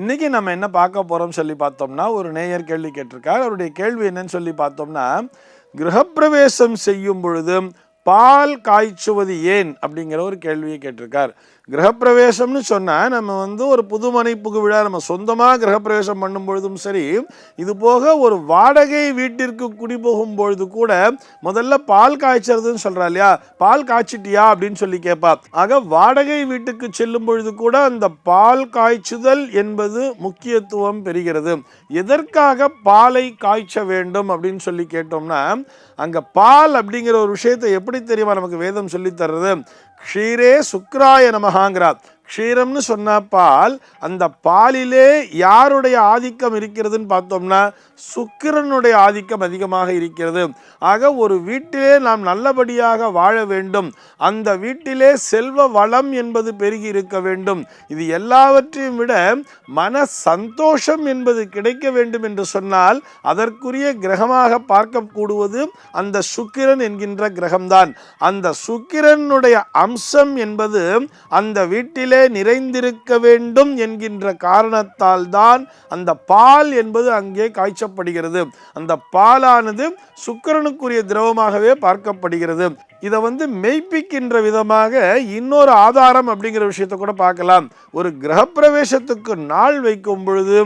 இன்னைக்கு நம்ம என்ன பார்க்க போறோம் சொல்லி பார்த்தோம்னா, ஒரு நேயர் கேள்வி கேட்டிருக்கார். அவருடைய கேள்வி என்னன்னு சொல்லி பார்த்தோம்னா, கிரகப்பிரவேசம் செய்யும் பொழுது பால் காய்ச்சுவது ஏன் அப்படிங்கிற ஒரு கேள்வியை கேட்டிருக்கார். கிரகப்பிரவேசம்னு சொன்னா நம்ம ஒரு புதுமனை புகுவிழா நம்ம சொந்தமாக கிரகப்பிரவேசம் பண்ணும் பொழுதும் சரி, இது போக ஒரு வாடகை வீட்டிற்கு குடி போகும் பொழுது கூட முதல்ல பால் காய்ச்சறதுன்னு சொல்றா இல்லையா, பால் காய்ச்சிட்டியா அப்படின்னு சொல்லி கேட்பா. ஆக வாடகை வீட்டுக்கு செல்லும் பொழுது கூட அந்த பால் காய்ச்சுதல் என்பது முக்கியத்துவம் பெறுகிறது. எதற்காக பாலை காய்ச்ச வேண்டும் அப்படின்னு சொல்லி கேட்டோம்னா, அங்க பால் அப்படிங்கிற ஒரு விஷயத்தை எப்படி தெரியுமா நமக்கு வேதம் சொல்லி தர்றது? க்ஷீரே சுக்ராய நமஹாங்கிறார். க்ஷீரம்னு சொன்ன பால், அந்த பாலிலே யாருடைய ஆதிக்கம் இருக்கிறதுன்னு பார்த்தோம்னா சுக்கிரனுடைய ஆதிக்கம் அதிகமாக இருக்கிறது. ஆக ஒரு வீட்டிலே நாம் நல்லபடியாக வாழ வேண்டும், அந்த வீட்டிலே செல்வ வளம் என்பது பெருகி இருக்க வேண்டும், இது எல்லாவற்றையும் விட மன சந்தோஷம் என்பது கிடைக்க வேண்டும் என்று சொன்னால் அதற்குரிய கிரகமாக பார்க்கக்கூடுவது அந்த சுக்கிரன் என்கின்ற கிரகம்தான். அந்த சுக்கிரனுடைய அம்சம் என்பது அந்த வீட்டிலே நிறைந்திருக்க வேண்டும் என்கின்ற காரணத்தால் தான் அந்த பால் என்பது அங்கே காய்ச்சப்படுகிறது. அந்த பாலானது சுக்கிரனுக்குரிய திரவமாகவே பார்க்கப்படுகிறது. இதை மெய்ப்பிக்கின்ற விதமாக இன்னொரு ஆதாரம் அப்படிங்கிற விஷயத்தை கூட பார்க்கலாம். ஒரு கிரகப்பிரவேசத்துக்கு நாள் வைக்கும் பொழுது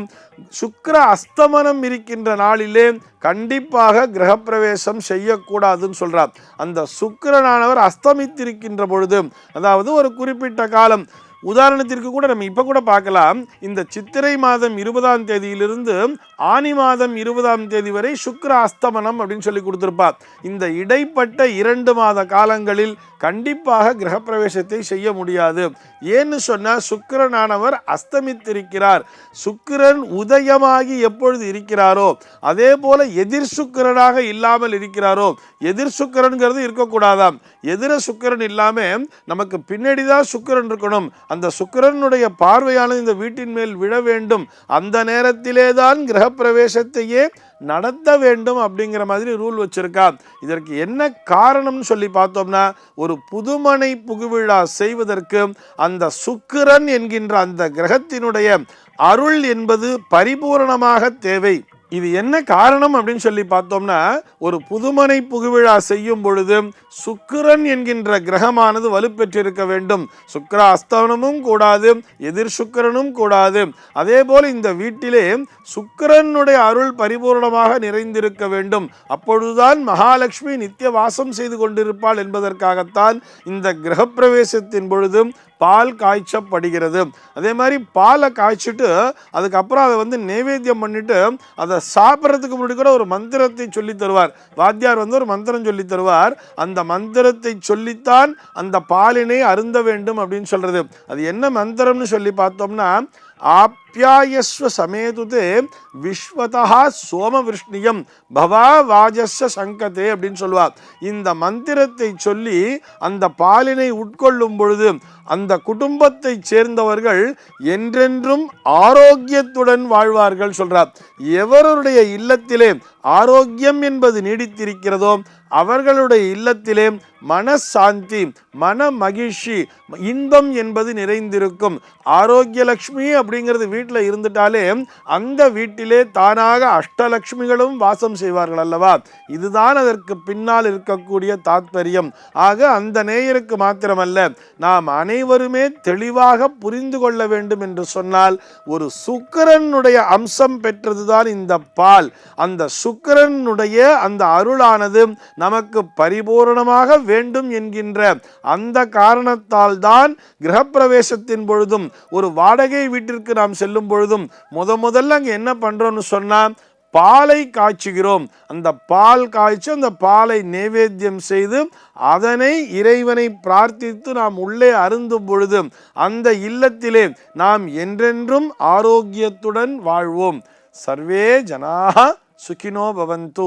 சுக்கிர அஸ்தமனம் இருக்கின்ற நாளிலே கண்டிப்பாக கிரகப்பிரவேசம் செய்யக்கூடாதுன்னு சொல்றார். அந்த சுக்கிரனானவர் அஸ்தமித்திருக்கின்ற பொழுது, அதாவது ஒரு குறிப்பிட்ட காலம், உதாரணத்திற்கு கூட நம்ம இப்போ கூட பார்க்கலாம், இந்த சித்திரை மாதம் 20ஆம் தேதியிலிருந்து ஆனி மாதம் 20ஆம் தேதி வரை சுக்கிர அஸ்தமனம் அப்படின்னு சொல்லி கொடுத்துருப்பார். இந்த இடைப்பட்ட 2 மாத காலங்களில் கண்டிப்பாக கிரகப்பிரவேசத்தை செய்ய முடியாது. ஏன்னு சொன்னால் சுக்கிரனானவர் அஸ்தமித்திருக்கிறார். சுக்கிரன் உதயமாகி எப்பொழுது இருக்கிறாரோ அதே போல எதிர் சுக்கிரனாக இல்லாமல் இருக்கிறாரோ, எதிர் சுக்கிரன்கிறது இருக்கக்கூடாதாம். எதிர சுக்கிரன் இல்லாமல் நமக்கு பின்னாடிதான் சுக்கிரன் இருக்கணும். அந்த சுக்கிரனுடைய பார்வையானது இந்த வீட்டின் மேல் விழ வேண்டும். அந்த நேரத்திலே தான் கிரகப்பிரவேசத்தையே நடத்த வேண்டும் அப்படிங்கிற மாதிரி ரூல் வச்சிருக்கா. இதற்கு என்ன காரணம்னு சொல்லி பார்த்தோம்னா, ஒரு புதுமனை புகுவிழா செய்வதற்கு அந்த சுக்கிரன் என்கின்ற அந்த கிரகத்தினுடைய அருள் என்பது பரிபூரணமாக தேவை. இது என்ன காரணம் அப்படின்னு சொல்லி பார்த்தோம்னா, ஒரு புதுமனை புகுவிழா செய்யும் பொழுது சுக்கிரன் என்கின்ற கிரகமானது வலுப்பெற்றிருக்க வேண்டும். சுக்கிர அஸ்தமனமும் கூடாது, எதிர் சுக்கிரனும் கூடாது. அதே போல இந்த வீட்டிலே சுக்கிரனுடைய அருள் பரிபூர்ணமாக நிறைந்திருக்க வேண்டும். அப்பொழுதுதான் மகாலட்சுமி நித்திய வாசம் செய்து கொண்டிருப்பாள் என்பதற்காகத்தான் இந்த கிரகப்பிரவேசத்தின் பொழுது பால் காய்ச்சப்படுகிறது. அதே மாதிரி பாலை காய்ச்சிட்டு அதுக்கப்புறம் அதை நைவேத்தியம் பண்ணிட்டு அதை சாப்பிட்றதுக்கு முன்னாடி கூட ஒரு மந்திரத்தை சொல்லி தருவார். வாத்தியார் ஒரு மந்திரம் சொல்லி தருவார். அந்த மந்திரத்தை சொல்லித்தான் அந்த பாலினை அருந்த வேண்டும் அப்படின்னு சொல்றது. அது என்ன மந்திரம்னு சொல்லி பார்த்தோம்னா, ஆப்யாயஸ்வ சமேதுதே விஸ்வதா சோம விஷ்ணியம் பவா வாஜஸ்ய சங்கதே அப்படின்னு சொல்லுவார். இந்த மந்திரத்தை சொல்லி அந்த பாலினை உட்கொள்ளும் பொழுது அந்த குடும்பத்தை சேர்ந்தவர்கள் என்றென்றும் ஆரோக்கியத்துடன் வாழ்வார்கள் சொல்றார். எவருடைய இல்லத்திலே ஆரோக்கியம் என்பது நீடித்திருக்கிறதோ அவர்களுடைய இல்லத்திலே மனசாந்தி, மன மகிழ்ச்சி, இன்பம் என்பது நிறைந்திருக்கும். ஆரோக்கிய லட்சுமி அப்படிங்கிறது வீட்டில் இருந்துட்டாலே அந்த வீட்டிலே தானாக அஷ்டலட்சுமிகளும் வாசம் செய்வார்கள் அல்லவா. இதுதான் அதற்கு பின்னால் இருக்கக்கூடிய தாத்பரியம். ஆக அந்த நேயருக்கு மாத்திரமல்ல, நாம் அனைவருமே தெளிவாக புரிந்து கொள்ள வேண்டும் என்று சொன்னால், ஒரு சுக்கிரனுடைய அம்சம் பெற்றதுதான் இந்த பால். அந்த சுக்கிரனுடைய அந்த அருளானது நமக்கு பரிபூரணமாக வேண்டும் என்கின்ற அந்த காரணத்தால் தான் கிரகப்பிரவேசத்தின் பொழுதும் ஒரு வாடகை வீட்டிற்கு நாம் செல்லும் பொழுதும் முதல்ல அங்கே என்ன பண்றோம்னு சொன்னா, பாலை காய்ச்சுகிறோம். அந்த பால் காய்ச்சி அந்த பாலை நைவேத்தியம் செய்து அதனை இறைவனை பிரார்த்தித்து நாம் உள்ளே அருந்தும் பொழுது அந்த இல்லத்திலே நாம் என்றென்றும் ஆரோக்கியத்துடன் வாழ்வோம். சர்வே ஜனாஹ சுகினோ பவந்து.